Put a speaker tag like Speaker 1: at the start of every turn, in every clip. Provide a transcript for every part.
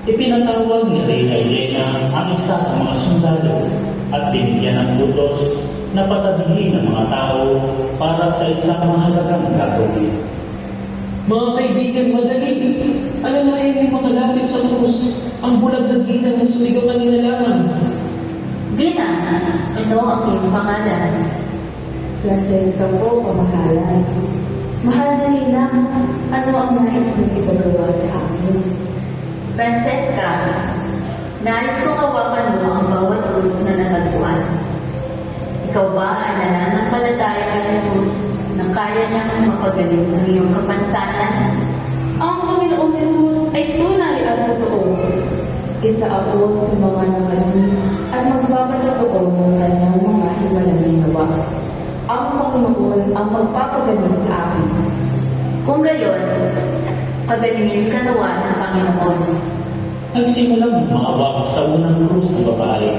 Speaker 1: Ipinatawag ni Reyna Elena ang isa sa mga sundalo at binigyan ng utos na patabihin ng mga tao para sa isang mahalagang gagawin.
Speaker 2: Mga kaibigan, madali. Alalayan niyo makalapit sa krus. Ang bulag na gina na sumigaw kanina lamang.
Speaker 3: Gina, ito ang iyong pangalan.
Speaker 4: Francesca po, pamahalan. Mahal na Rina, ano ang nais mong ipagawa sa akin?
Speaker 3: Francesca, nais kong hawakan mo ang bawat krus na natagpuan. Ikaw ba ay nananampalataya kay Jesus na kaya niyang mapagaling ang iyong kapansanan?
Speaker 4: Ang Panginoong Jesus ay tunay at totoo. Isa ako sa mga nakarami at magpapatotoo ng kanyang mga himalang ginawa. Ang Panginoon ang magpapagaling sa akin.
Speaker 3: Kung gayon, pagalingin ka nawa ng Panginoon.
Speaker 1: Nagsimulang humawak sa unang krus ng babae.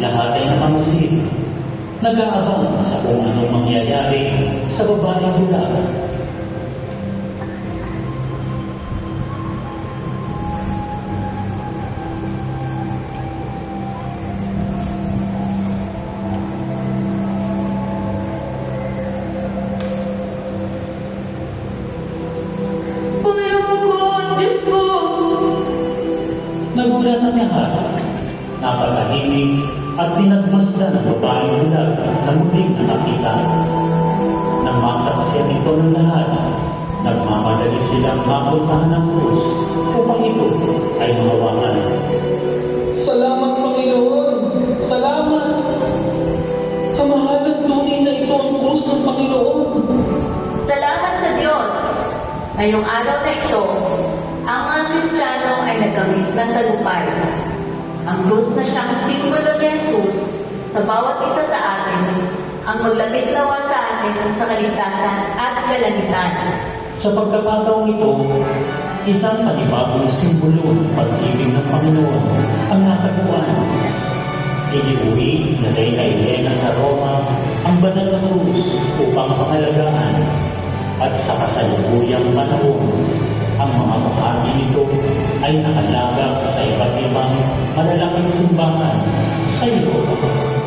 Speaker 1: Lahat ay napansin. Nag-aabang sa kung anong mangyayari sa babaeng bulag.
Speaker 2: Panginoon ko, Diyos ko!
Speaker 1: Nagulat ang lahat. Napatahimik at pinagmasdan ng babaeng bulag na muling nakakita. Nang masaksiyan ito ng lahat, nagmamadali silang mapuntahan ng krus upang ito ay mahawakan.
Speaker 2: Salamat, Panginoon! Salamat! Kamahalan tunay na ito ang krus ng Panginoon.
Speaker 3: Salamat sa Diyos! Ngayong araw na ito, ang mga Kristiyano ay nagamit ng tagumpay. Ang krus na siyang simbolo ni Jesus sa bawat isa sa atin, ang maglapit nawa sa atin sa kaligtasan at kalangitan.
Speaker 1: Sa pagkakataong ito, isang panibagong simbolo ng pag-ibig ng Panginoon ang natagpuan. Iniuwi na Reyna Elena sa Roma ang banal na krus upang pangalagaan, at sa kasalukuyang panahon, ang mga bahagi nito ay nakalagak sa iba't ibang malalaking simbahan sa Europa.